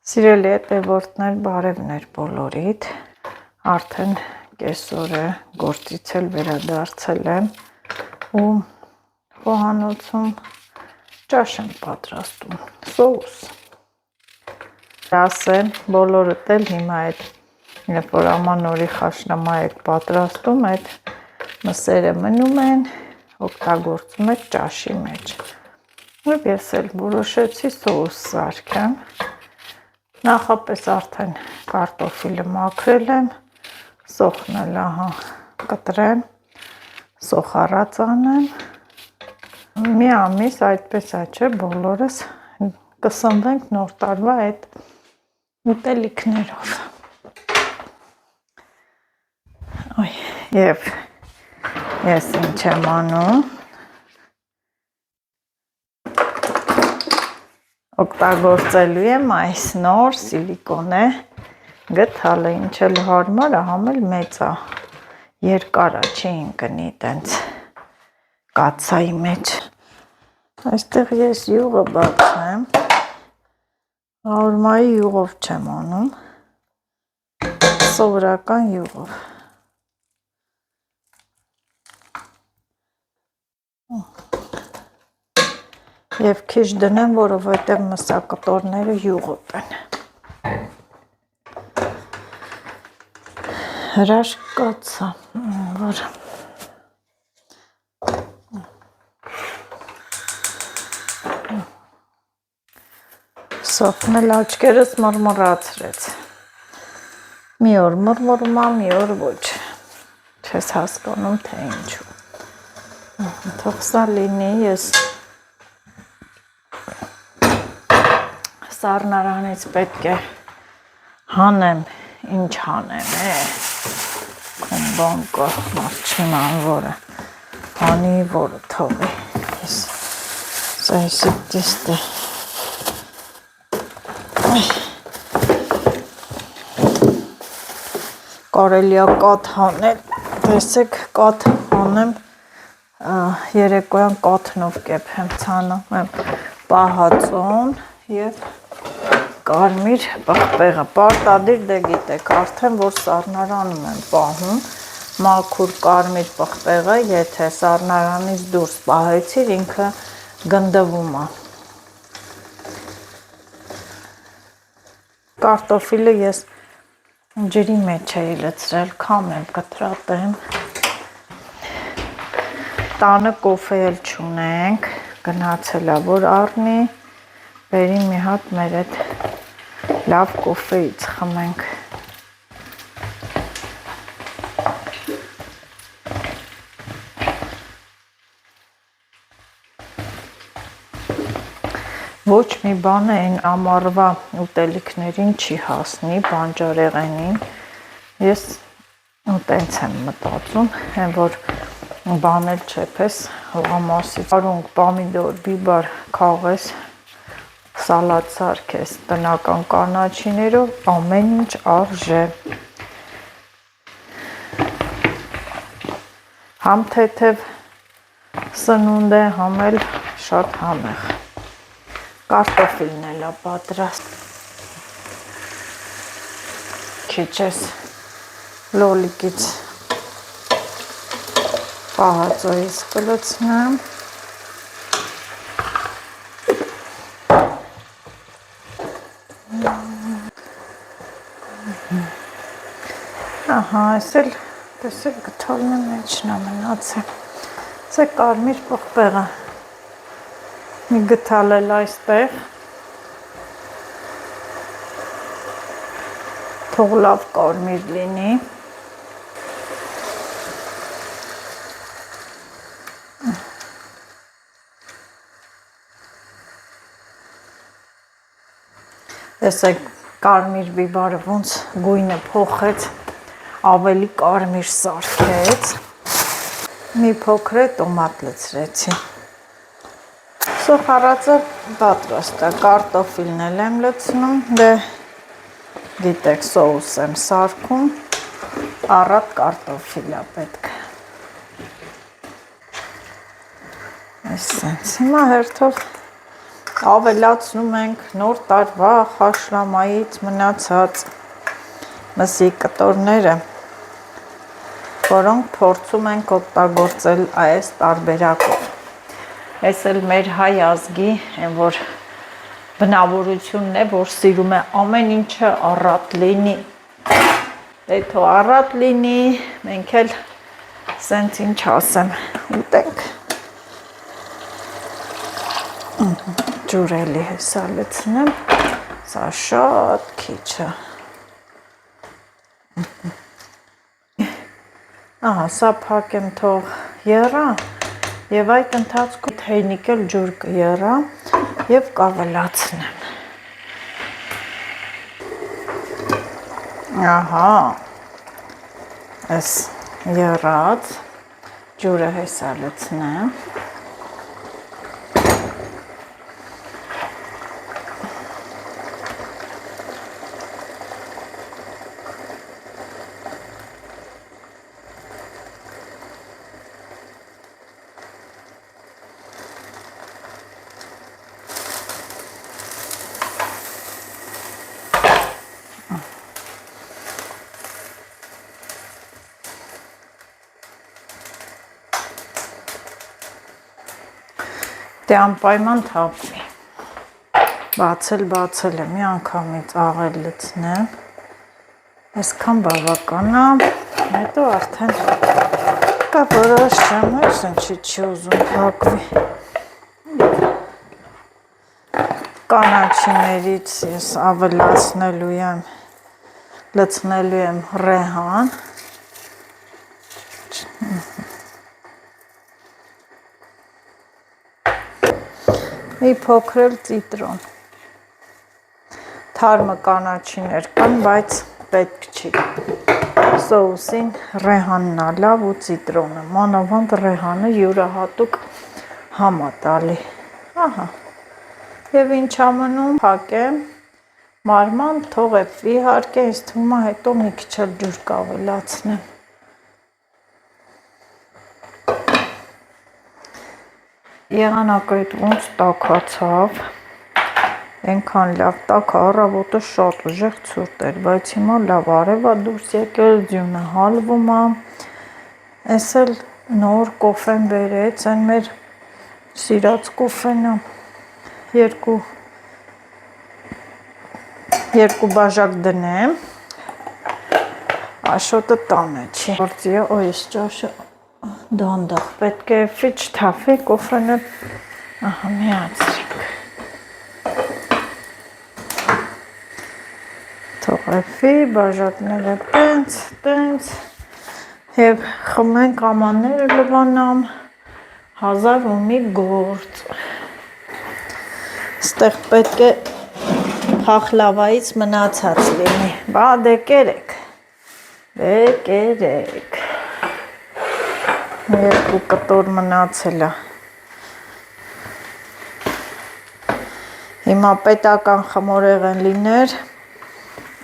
Սիրելի հետևորդներ, բարևներ բոլորիդ, արդեն կեսօրը գործից էլ վերադարձել եմ ու խոհանոցում ճաշ եմ պատրաստում, սոուս։ Ասեմ, բոլորդ էլ հիմա այդ, երբ որ ամանորի խաշլամա եք պատրաստում, այդ մսերը մնում են, օգտագործում եք ճաշի մեջ։ Ու ես էլ որոշեցի սոուս սարքեմ։ Նախապես արդեն կարտոֆիլը մաքրել եմ, սոխն էլ կտրեմ, սոխառած անեմ։ Մի ամիս այդպես չէ, բոլորս կսնվենք նոր տարվա այդ ուտելիքներով։ Եվ ես ինչ եմ անում, օգտագործելու եմ այս նոր սիլիկոնե գդալը, ինչ էլ հարմար է, համ էլ մեծ է, երկար է, չի ընկնի տենց կաթսայի մեջ։ Այստեղ ես յուղը բացեմ, հարմայի յուղով չեմ անում, սովորական յուղով։ Եվ քիչ դնեմ, որովհետև մսակտորները յուղոտ են։ Հրաշքացա, որ սոխն էլ աչքերս մռմռացրեց։ Մի օր մռմռում եմ, մի օր ոչ։ Չես հասկանում, թե ինչու։ Թող սա լինի, ես սառնարանից պետք է հանեմ, ինչ հանեմ, կոմբոն կա, մարդ չիման որը, հանի որը թողի, ես սայսիկ դիստը, կարելի է կաթ հանել, տեսեք կաթ հանեմ, երեկոյան կաթնով կեփեմ, ցանում եմ պահածոն և կարմիր պղպեղը, պարտադիր դե գիտեք, արդեն որ սառնարանում եմ պահում, մաքուր կարմիր պղպեղը, եթե սառնարանից դուրս պահեցիր, ինքը գնդվում է։ Կարտոֆիլը ես ջրի մեջ էի լցրել, քամ եմ կտրատեմ։ Տանը կոֆե էլ չունենք, գնացել է, որ առնի, բերի մի հատ մեր այդ լավ կոֆեից խմենք։ Ոչ մի բան այն ամառվա ուտելիքներին չի հասնի, բանջարեղենին, ես տենց եմ մտածում, որ բան էլ չէ պես հողամասից, արունք, պամիդոր, բիբար քաղես, սալատ սարքես, տնական կանաչիներով ամեն ինչ արժե։ Համ թեթև սնունդ է, համ էլ շատ համեղ։ Կարտոֆիլն էլ է պատրաստ։ Քիչ ես լոլիկից պահածոյից կլցնեմ։ Ահա, այս էլ, տեսեք, գթալն մեջն է մնացել, այս է կարմիր պղպեղը, մի գթալ էլ այստեղ, թող լավ կարմիր լինի, տեսեք, կարմիր բիբարը ոնց գույնը փոխեց, ավելի կարմիր սարքեց, մի փոքր տոմատ լցրեցի։ Սոխառածը պատրաստ է, կարտոֆիլն էլ եմ լցնում, դե գիտեք սոուս եմ սարքում, առատ կարտոֆիլ է պետք։ Այս սենց, հիմա հերթով ավելացնում ենք նոր տարվա խաշլամայից մնացած մսի կտորները, որոնք փորձում ենք օգտագործել այս տարբերակով։ Այս էլ մեր հայ ազգի այն որ բնավորությունն է, որ սիրում է ամեն ինչը առատ լինի։ Դե թող առատ լինի, մենք էլ սենց ինչ ասեմ, ուտենք։ Ջուր էլի հեսա լցնեմ, սա շատ քիչ է։ Ահա, սա փակեմ թող եռա եւ այդ ընթացքում թեյնիկ էլ ջուր կեռա եւ կավելացնեմ։ Ահա, այս եռած ջուրը հեսա լցնեմ։ Դե անպայման թափվի, բացել է, մի անգամից աղել լցնեմ, այսքան բավական է, հետո արդեն կա որոշեմ, այս ինչի չի ուզում թափվի, կանաչիներից ես ավելացնելու եմ, լցնելու եմ ռեհան, մի փոքր էլ ծիտրոն, թարմը կանաչիներ կան, բայց պետք չի, սոուսին ռեհանն է լավ ու ծիտրոնը, մանավանդ ռեհանը յուրահատուկ համ է տալի, ահա, և ինչ ամնում փակեմ, մարման թողեպվի իհարկե, ինձ թվում է հետո մի քիչ էլ ջուր կավելացնեմ։ Եղանակը այդ ոնց տաքացավ, ենքան լավ տաք առավոտը շատ ուժեղ ցուրտ էր, բայց հիմա լավ արևա դուրս եկել, ձյունը հալվում է, այս էլ նոր կոֆեն բերեց, այն մեր սիրած կոֆենը, երկու բաժակ դնեմ, աշոտը տանը չի, որձի է այս ճաշը դանդաղ, պետք է ֆիչ թավի, կոֆենը ահա միացրինք, թողեվի, բաժակները տենց, և խմենք ամանները լվանամ, 1000 ու մի գործ, ստեղ պետք է փախլավայից մնացած լինի, բա դե կերեք, երկու կտոր մնացել է, հիմա պետական խմորեղեն լիներ,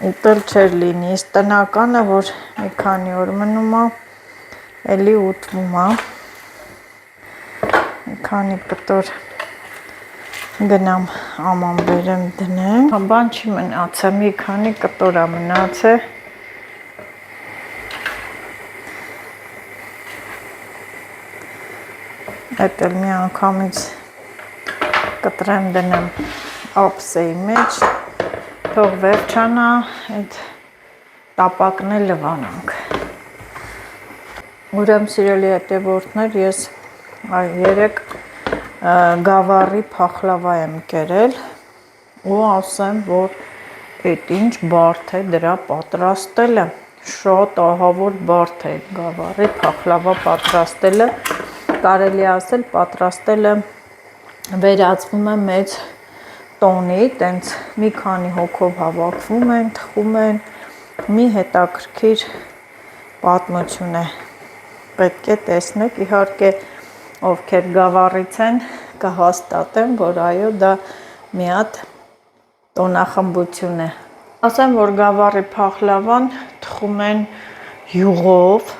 ուտել չեր լինի, իսկ տնականը, որ մի քանի օր մնում է, էլի ուտվում է, մի քանի կտոր գնամ աման բերեմ դնեմ, բան չի մնացել, մի քանի կտոր է մնացել, Այդ էլ մի անգամից կտրեմ դնեմ ափսեի մեջ, թող վերջանա, այդ տապակն էլ լվանանք։ Ուրեմն սիրելի հետևորդներ, ես երեկ գավառի փախլավա եմ կերել ու ասեմ, որ այդ ինչ բարդ է դրա պատրաստելը, շատ ահավոր բարդ է գավառի փախլավա պատրաստելը, կարելի ասել պատրաստելը վերածվում է մեծ տոնի, տենց մի քանի հոգով հավաքվում են, թխում են, մի հետաքրքիր պատմություն է, պետք է տեսնեք, իհարկե ովքեր գավառից են, կհաստատեն, որ այո, դա մի հատ տոնախմբություն է։ Ասեմ, որ գավառի փախլավան թխում են յուղով,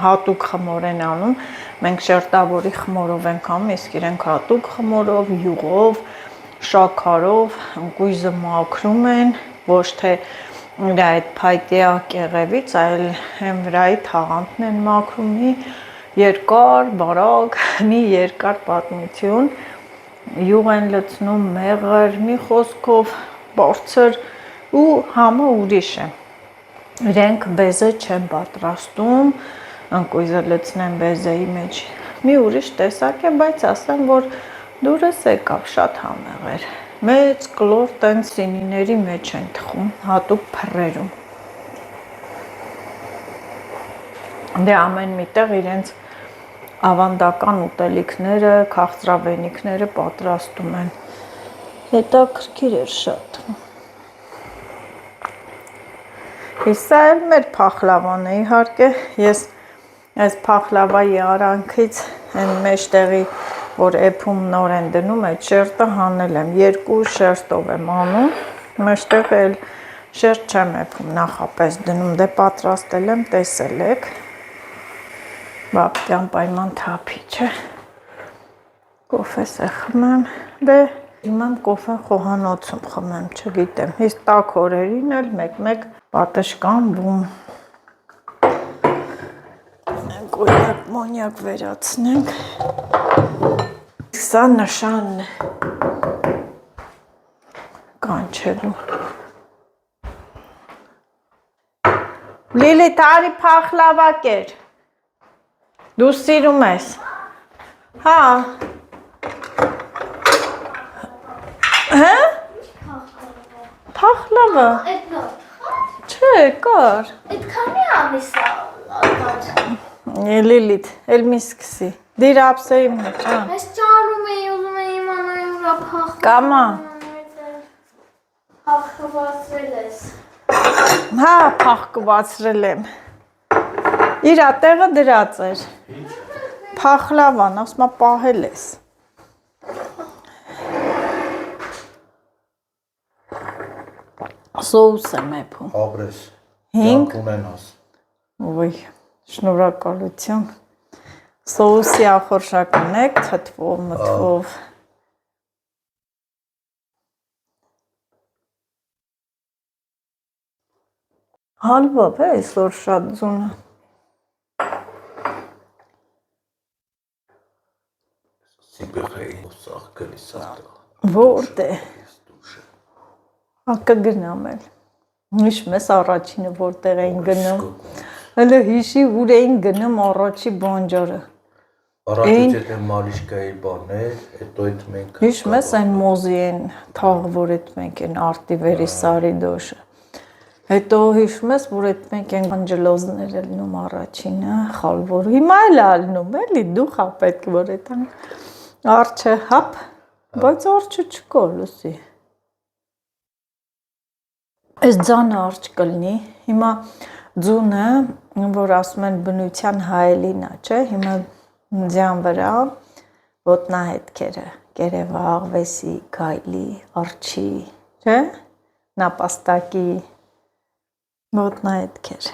հատուկ խմոր են անում, մենք շերտավորի խմորով ենք անում, իսկ իրենք հատուկ խմորով, յուղով, շաքարով ընկույզը մաքրում են, ոչ թե վրա այդ փայտյա կեղևից, այլ հեմ վրայի թաղանթն են մաքրում, մի երկար, բարակ, մի երկար պատմություն, յուղ են լցնում, մեղր, մի խոսքով բարձր ու համը ուրիշ է։ Իրենք բեզե չեն պատրաստում, ընկույզը լցնեն բեզեի մեջ, մի ուրիշ տեսակ է, բայց ասեմ, որ դուրս եկավ շատ համեղ էր։ Մեծ կլոր տենց սինիների մեջ են թխում, հատուկ փռերում։ Դե ամեն միտեղ իրենց ավանդական ուտելիքները, քաղցրավենիքները պատրաստում են։ Հետաքրքիր էր շատ։ Իսա էլ մեր փախլավան է, իհարկե, ես այս փախլավայի արանքից են մեջտեղի, որ էփում նոր են դնում, այդ շերտը հանել եմ, 2 շերտով եմ անում, մեջտեղ էլ շերտ չեմ էփում, նախապես դնում, դե պատրաստել եմ, տեսել եք, բապտյան պայման թափիչ է, կոֆես է խմեմ, դե իմամ կոֆեն խոհանոցում խմեմ, չգիտեմ, հիս տաք օրերին էլ մեկ-մեկ պատշկան բում, կոյակ մոնյակ վերացնենք, սա նշանն է կանչելու։ Լիլի տարի փախլավա կեր, դու սիրում ես, հա, հա, փախլավա, չէ, կար, Այդ քանի ամիս է Լիլիթ, էլ մի սկսի, դիր ապսեի մեջ, հա։ Ես ճարում էի, ուզում էի իմանալ ուրա փախ Կամա։ Փախվացրել ես Հա, փախկվածրել եմ։ Իրա տեղը դրած էր։ Փախլավան, ասմա պահել ես։ Սոուս եմ էփում։ Ապրես։ 5 ունենաս։ Ոյ, շնորհակալություն։ Սոուսի ախորժակ ունեք, թթվով, մթվով։ Հալվա է այսօր շատ ձունը։ Սիբեխեի սաղ գլի սաղ։ Որդ է։ Հակը գնամ էլ։ Հիշում ես առաջինը որտեղ էին գնում։ Հələ հիշի ուր էին գնում առաջի բանջարը։ Առաջ եթե մալիշկայի բաներ, հետո այդ մենք Հիշում ես այն մոզի են թաղ, որ այդ մենք են արտիվերի սարի դոշը։ Հետո հիշում ես, որ այդ մենք են անջելոզներ ելնում առաջինը, խալվոր։ Հիմա էլ ալնում, էլի դու խա պետք որ այդ արջը հապ, բայց արջը չկա լուսի։ Այս ձանը արջ կլնի, հիմա ձունը, որ ասում են բնության հայելին է, չէ, հիմա ձյան վրա ոտնահետքերը, կերևաղ, վեսի, գայլի, արջի, չէ, նապաստակի, ոտնահետքեր։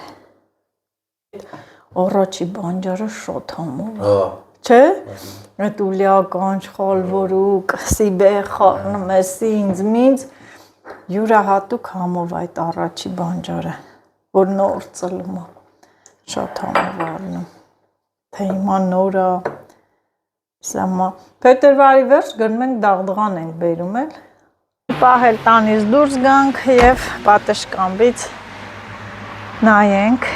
Առաջի բանջարը շոտ համով, չէ, այդ ուլյական շխալվորուկ, սիբեղ խարնում ես ինձ մինձ, յուրահատուկ համով այդ առաջի բանջարը, որ նոր ծլում է, շատ համով արնում, թե հիմա նորա, սամա, փետրվարի վերջ գնում ենք դաղդղան ենք բերում էլ, պահել տանից դուրս գանք և պատշկամբից նայենք,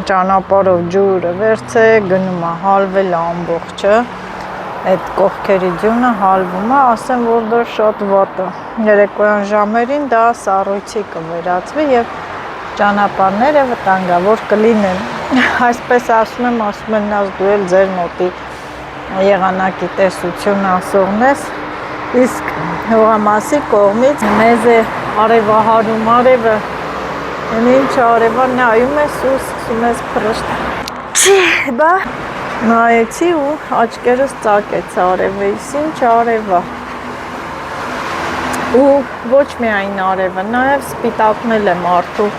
ճանապարհով ջուրը վերցե, գնում է հալվել ամբողջը, այդ կողքերի ձյունը հալվում է, ասեմ, որ դա շատ վատ է, երեկոյան ժամերին դա սառույցի կվերածվի և ճանապարհները վտանգավոր կլինեն, այսպես ասում են նաս դու էլ ձեր մոտի եղանակի տեսություն ասողն ես, իսկ հողամասի կողմից մեզ է արևահարում արևը, ինչ արևա նայում ես ու սկսում ես փռշտ, բա նայեցի ու աչքերս ծակեց արևը, ինչ արևա, ու ոչ միայն արևը, նաև սպիտակնել եմ արդու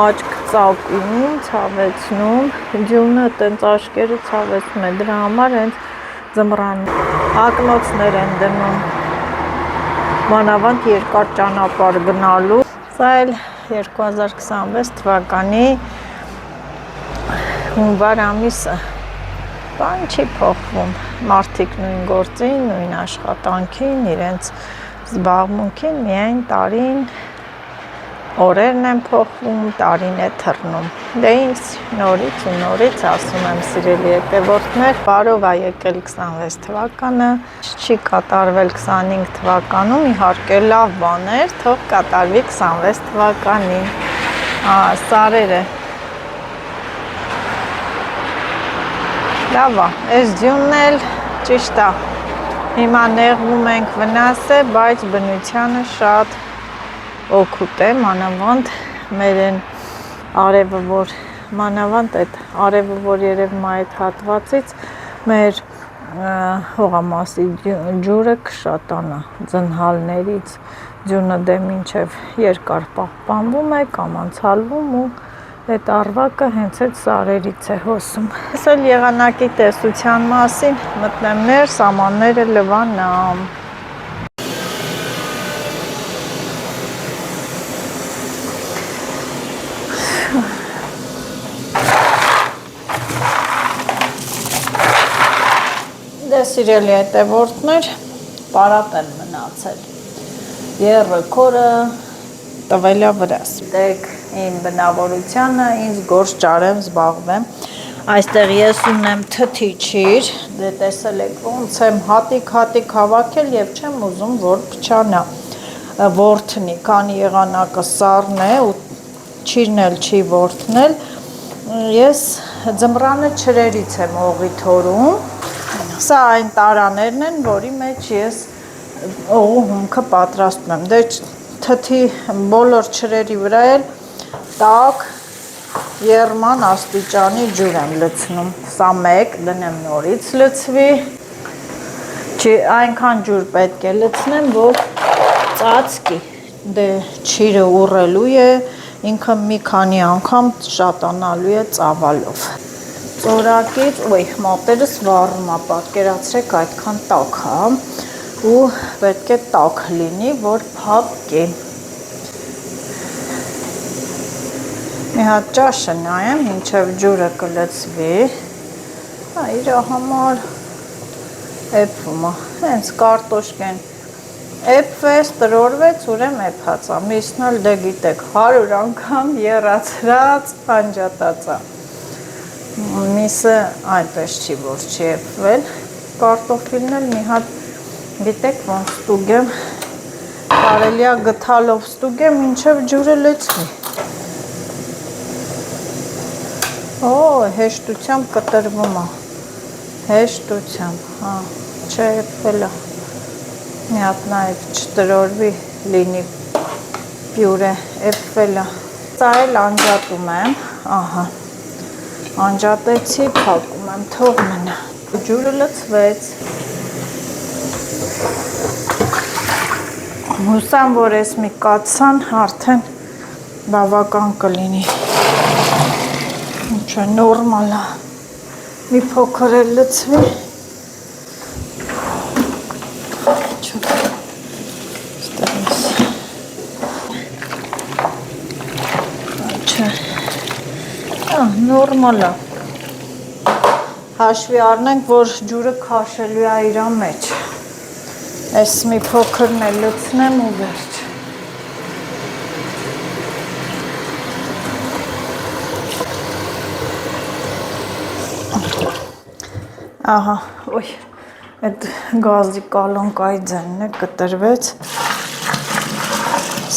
աչք ծակում, ցավեցնում, ջունը տենց աչքերը ցավեցնում է, դրա համար հենց ձմռան ակնոցներ են դնում, մանավանդ երկար ճանապարհ գնալու։ Սա էլ 2026 թվականի հունվար ամիսը։ Բան չի փոխվում։ Մարդիկ նույն գործին, նույն աշխատանքին, իրենց զբաղմունքին, միայն տարին օրերն են փոխվում, տարին է թռնում։ Դե ինձ նորից ու նորից ասում եմ, սիրելի հետևորդներ, բարով ա եկել 26 թվականը, չի կատարվել 25 թվականում, իհարկե լավ բաներ, թող կատարվի 26 թվականին։ Սարերը։ Լավ ա, այս ձյունն էլ ճիշտ ա։ Հիմա նեղվում ենք վնաս է, բայց բնությանը շատ օգուտ է, մանավանդ մեր են արևը, որ մանավանդ այդ արևը, որ երևում է այդ հատվածից, մեր հողամասի ջուրը կշատանա ձնհալներից, ձյունը դե մինչև երկար պահպանվում է, կամ անցալվում ու այդ արվակը հենց այդ սարերից է հոսում։ Ես էլ եղանակի տեսության մասին մտնեմ ներս, ամանները լվանամ։ Դե սիրելի հետևորդներ, պարատ են մնացել։ Եռը քորը տվելա վրաս։ Դեք ին բնավորությանը, ինձ գործ ճարեմ, զբաղվեմ։ Այստեղ ես ունեմ թթիչիր, դե տեսել եք ոնց եմ հատիկ հավաքել եւ չեմ ուզում, որ փչանա, ворթնի, քանի եղանակը սառն է ու չիրն էլ չի ворթնել, ես ձմռանը չրերից եմ օղի թորում։ Սա այն տարաներն են, որի մեջ ես օղու հումքը պատրաստում եմ։ Դե թթի բոլոր չրերի վրա էլ տաք եռման աստիճանի ջուր եմ լցնում։ Սա մեկ, դնեմ նորից լցվի։ Այնքան ջուր պետք է լցնեմ, որ ծածկի։ Դե չիրը ուռելու է, ինքը մի քանի անգամ շատանալու է ծավալով։ Ծորակից, մոտերս վառում է, պատկերացրեք այդքան տաք է, ու պետք է տաք լինի, որ փափկի։ Մի հատ ճաշը նայեմ, մինչև ջուրը կլցվի, իր համար էփվում է, հենց կարտոշկեն էփվեց, տրորվեց, ուրեմ էփած է, միսն էլ դե գիտեք, 100 անգամ եռացրած, անջատած է։ Միսը այնպես չի, որ չի էփվել, կարտոֆիլն էլ մի հատ, գիտեք ոնց ստուգեմ, կարելի է գթալով ստուգեմ, մինչև ջուրը լցվի։ Հեշտությամբ կտրվում է, հեշտությամբ, չէ էփվել է, մի հատ նաև չտրորվի, լինի պյուրե, էփվել է, սա էլ անջատում եմ, ահա, անջատեցի, փակում եմ, թող մնա, ջուրը լցվեց, հուսամ, որ ես մի կացան արդեն բավական կլինի, ինչը նորմալ է, մի փոքր էլ լցվի, նորմալ է, հաշվի առնենք, որ ջուրը քաշելու է իրա մեջ, ես մի փոքրն էլ լցնեմ ու վերջ, ահա, այդ գազի կալոնկայի ձենն է կտրվեց,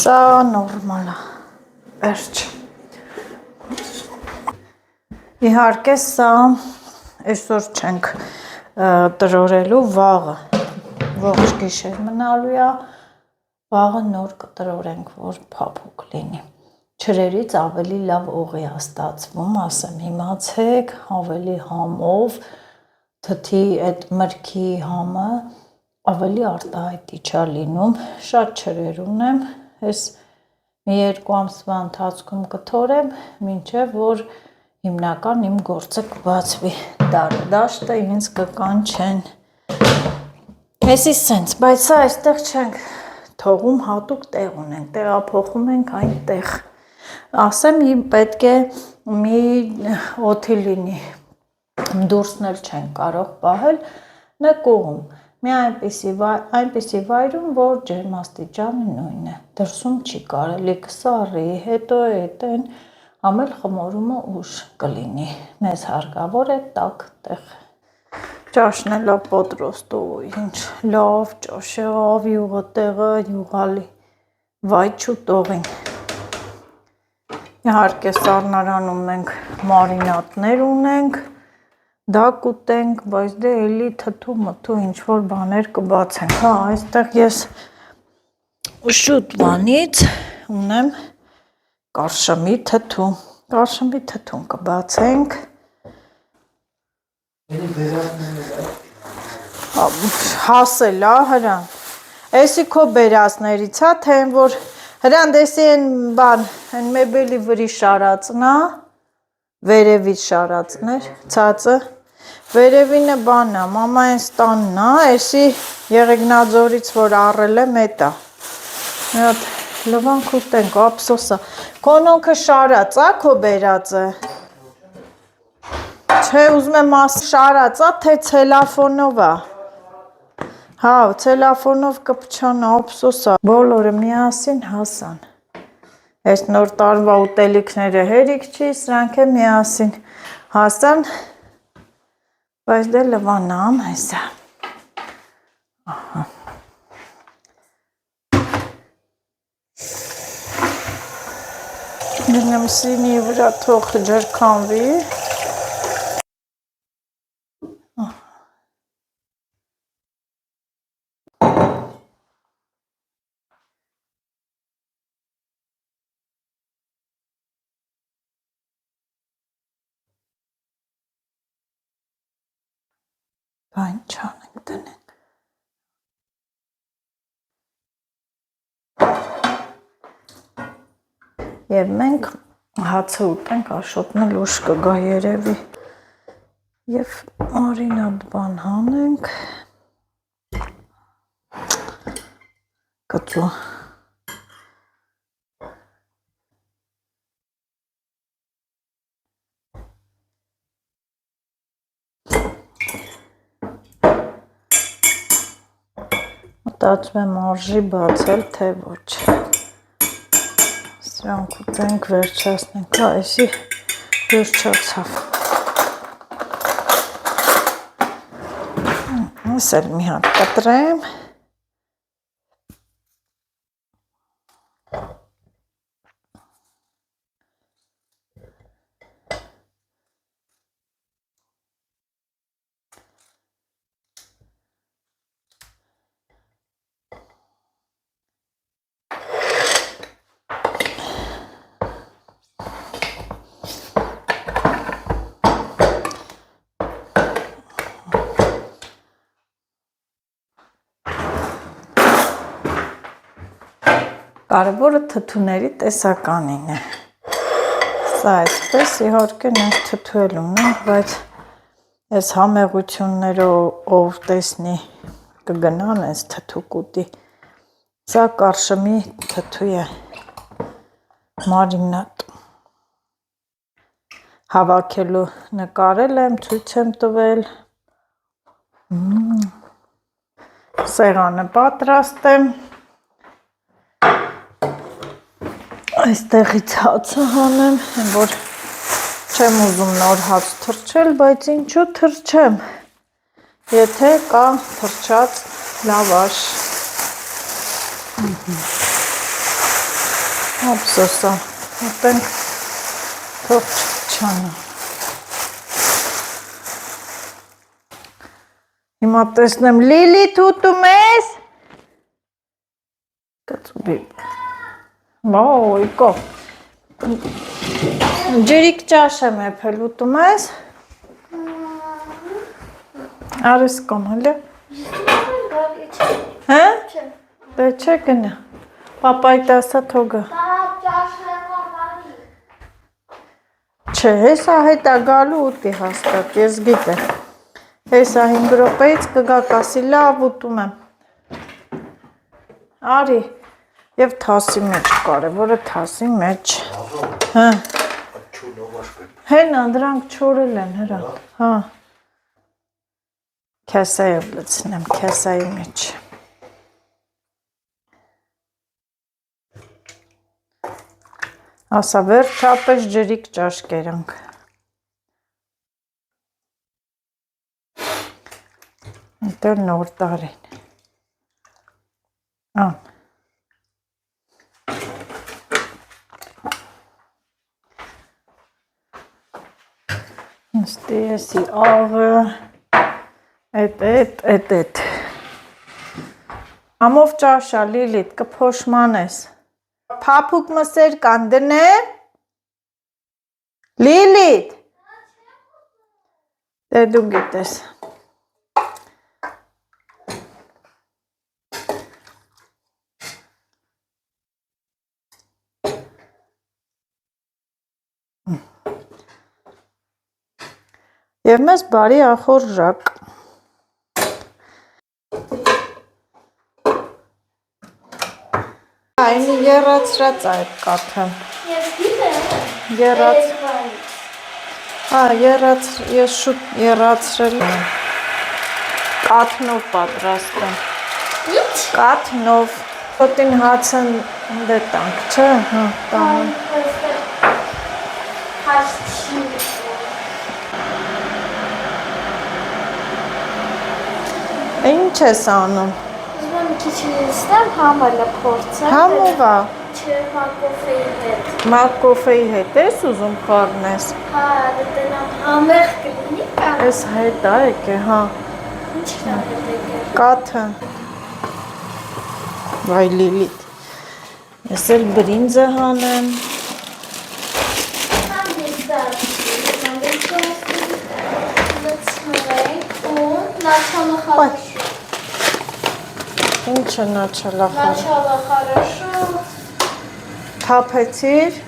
սա նորմալ է, վերջ, իհարկե սա այսօր չենք տրորելու, վաղը ողջ գիշեր մնալու է, վաղը նոր կտրորենք, որ փափուկ լինի։ Չրերից ավելի լավ օղի է ստացվում, ասեմ, իմացեք, ավելի համով, թթի այդ մրգի համը ավելի արտահայտիչ է լինում, շատ չրեր ունեմ, ես մի 2 ամսվա ընթացքում կթորեմ, մինչև որ հիմնական իմ գործը կբացվի, դաշտը ինձ կկանչեն, եսի սենց, բայց սա այստեղ չենք թողում հատուկ տեղ ունենք, տեղափոխում ենք այնտեղ։ Ասեմ, պետք է մի օդի լինի, դուրսներ չեն կարող պահել, նկուղում, մի այնպիսի վայրում, որ ջերմաստիճանը նույն է, դրսում չի կարելի կսառի, հետո էտեն ամել խմորումը ուշ կլինի, մեզ հարկավոր է տաք տեղ։ Ճաշն է լավ պատրաստու, ինչ լավ ճաշ եղավ, յուղը տեղը յուղալի, վայ չուտողին։ Իհարկե սառնարանում մենք մարինատներ ունենք, դա կուտենք, բայց դե էլի թթու մթու ինչ-որ բաներ կբացենք, հա, այստեղ ես շուտ բանից ունեմ կարշմի թթուն կբացենք, հասել ա հրան, էսի քո բերածներից հա, թե որ հրան դեսի են բան, են մեբելի վրի շարածն ա, վերևից շարածներ, ծածը, վերևինը բան ա, մամա են ստանն ա, էսի եղեգնաձորից որ առել եմ էտ ա, մի հատ լվանք ուտենք, ապսոսա, կոնոնքը շարած ա, քո բերածը, չէ ուզում եմ շարած ա, թե ցելոֆոնով ա, հա, ցելոֆոնով կպչան, ապսոսա, բոլորը միասին հասան, ես նոր տարվա ուտելիքները հերիք չի, սրանք է միասին հասան, բայց դե լվանամ հեսա, ահա, Դնեմ սինի վրա թող ջրքանվի, բան չանենք տնենք, և մենք հացը ուտենք, Աշոտն էլ ուշ կգա երևի, և մարինատ բան հանենք, կծու, մտածում եմ արժի բացել, թե ոչ, սրանք ուտենք, վերջացնենք, հա, էսի վերջացավ, ես էլ մի հատ կտրեմ, կարևորը թթուների տեսականին է, սա այսպես իհարկե նենց թթու էլ ունենք, բայց ես համեղություններով ով տեսնի կգնան ես թթու կուտի, սա կարշմի թթու է, մարինատ, հավաքելու նկարել եմ, ցույց եմ տվել, սեղանը պատրաստ եմ, այստեղից հացը հանեմ, որ չեմ ուզում նոր հաց թրջել, բայց ինչու թրջեմ, եթե կա թրջած լավաշ, ապսոսա, ուտենք թող չփչանա, հիմա տեսնեմ Լիլիթ ուտում ես, կծուբի, Ոյ, կո, ջրիկ ճաշ եմ եփել, ուտում ես, արես կոմ, հլի, հա, դե չէ գնա, պապայի տասա թոգը, չէ, հեսա հետա գալու ուտի հաստատ, ես գիտեմ, հեսա 5 րոպեից կգա կասի լավ ուտում եմ, Արի։ Եվ թասի մեջ կարևորը թասի մեջ։ Հա։ Չունով աշկել։ Հենա դրանք չորել են հրա։ Հա։ Քասայով լցնեմ, քասայի մեջ։ Ասա վերջապես ջրիկ ճաշ կերանք։ Դեռ նոր տարին։ Ա։ Ստեսի աղը, էտ։ Ամով ճաշա Լիլիթ կփոշմանես։ Փափուկ մսեր կան դնեմ։ Լիլիթ։ Դե դու գիտես։ Եվ մեզ բարի ախորժակ։ Այնի եռացրած այդ կաթը։ Ես գիտեմ։ Եռաց։ Հա, ես շուտ եռացրել եմ։ Կաթնով պատրաստում։ Ինչ։ Կաթնով։ Հոտին հացը դե տանք, չէ՞։ Հա, տանը։ Հաշտի։ Ինչ ես անում։ Ուզում եմ մի քիչ լցնեմ, համալը փորձեմ։ Համովա։ Չէ, մակոֆեի հետ։ Մակոֆեի հետ ես ուզում խառնես։ Հա, դենամ համեղ կլինի կամ։ Ես հետ ա եկե, հա։ Ինչն է հետ եկել։ Կաթը։ Վայ Լիլիթ։ Ես էլ բրինձը հանեմ։ Ինչը начало хорошо։ Թափեցիր։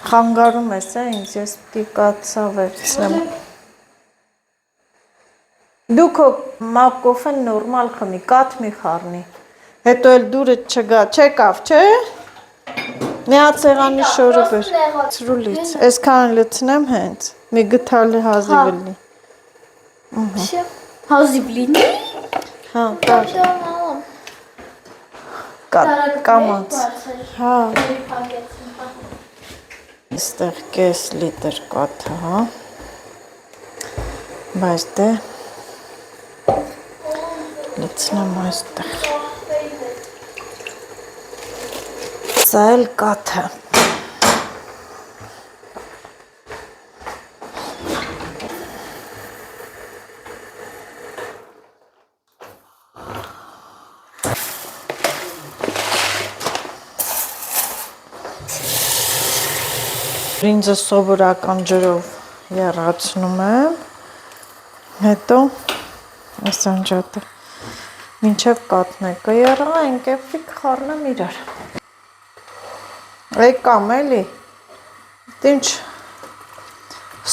Խանգարում ես, ինձ ես պիտի կաթսա վերցնեմ։ Դու քո մակոֆեն նորմալ խմի, կաթ մի խառնի։ Հետո էլ դուրը չգա, չեկավ, չէ՞։ Միացեղանի շորը բեր։ Ծրուլից, այսքան լցնեմ հենց։ Մի գթալի հազիվ լինի։ Հազիվ լինի։ Հա, տար։ Կամաց։ Հա։ Այստեղ կես լիտր կաթը, հա։ Բայց դե լցնեմ այստեղ։ Սա էլ կաթը։ Բրինձը սովորական ջրով եռացնում եմ, հետո այս անջատը մինչև կաթն է կեռա, այն կերպի կխառնեմ իրար։ Եկամ էլի, ինչ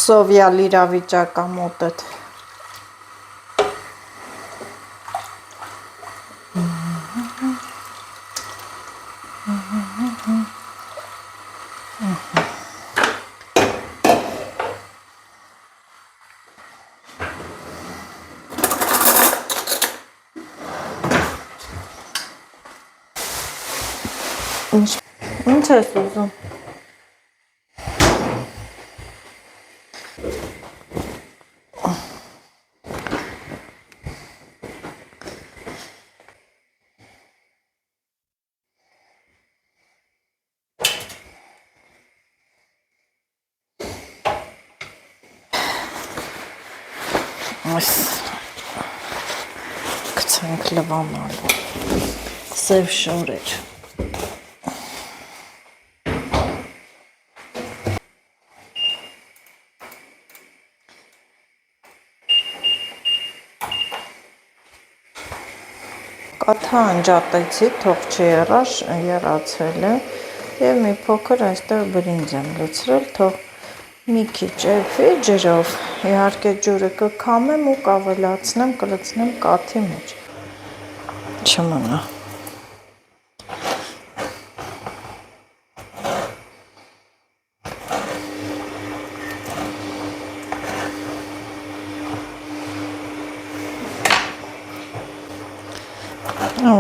սովյալ իրավիճակա մոտդ։ Ինչ ես ուզում։ Այս կցանք լվանալու սև շորեր։ Կաթը անջատեցի, թող չեռացել է և մի փոքր այստեղ բրինձ եմ լցրել, թող մի քիչ էրվի ջրով, իհարկե ջուրը կքամեմ ու կավելացնեմ, կլցնեմ կաթի մեջ։ Չմնա։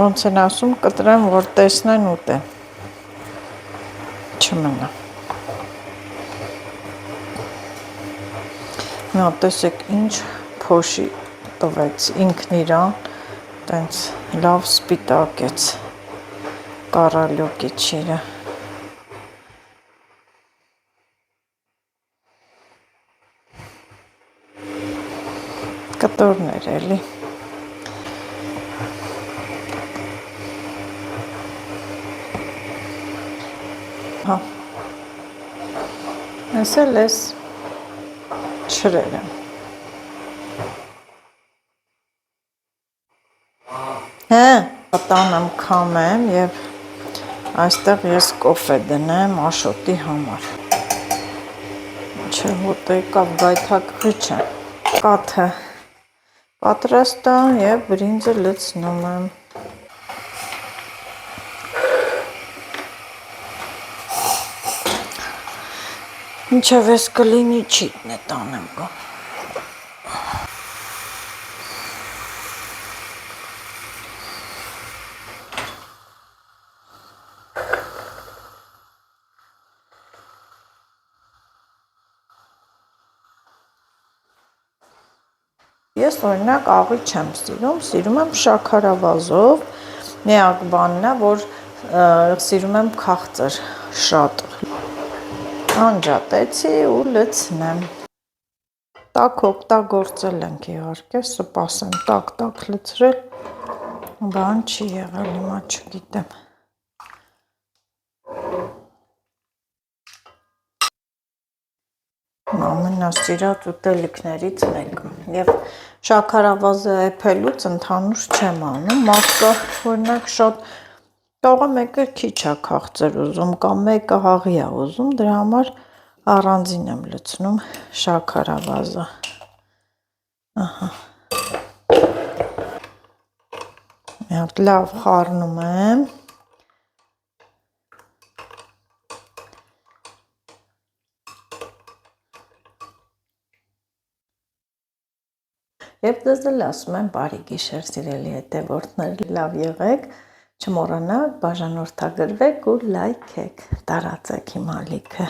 Ոնց են ասում, կտրեմ, որ տեսնեն ուտեն։ Չմնա։ Նա տեսեք ինչ փոշի տվեց ինքն իրան, տենց լավ սպիտակեց կարալյոկի չիրը։ Կտորներ էլի։ Հա։ Ես էլ ես չրել եմ։ Հա, տանեմ քամեմ եւ այստեղ ես կոֆե դնեմ Աշոտի համար։ Չէ, հոտը եկավ գայթակղի չէ։ Կաթը պատրաստ է եւ բրինձը լցնում եմ։ Ինչև ես կլինի չիտնե տանեմ գա։ Ես օրինակ աղի չեմ սիրում եմ շաքարավազով, միակ բանն է, որ սիրում եմ քաղցր շատ։ Անջատեցի ու լցնեմ։ Տաք օգտագործել ենք իհարկե, սպասեմ տաք լցրել, բան չի եղել, հիմա չգիտեմ։ Ամենասիրած ուտելիքներից մեկը։ Եվ շաքարավազը էփելուց ընդհանուր չեմ անում, մարդը օրինակ շատ տողը մեկը քիչ է քաղցր ուզում կամ մեկը հաղի է ուզում, դրա համար առանձին եմ լցնում շաքարավազը։ Ահա։ Մի հատ լավ խառնում եմ։ Եվ դες էլ ասում եմ բարի գիշեր սիրելի հետևորդներ, լավ եղեք, չմոռանաք բաժանորդագրվեք ու լայքեք, տարածեք իմ ալիքը։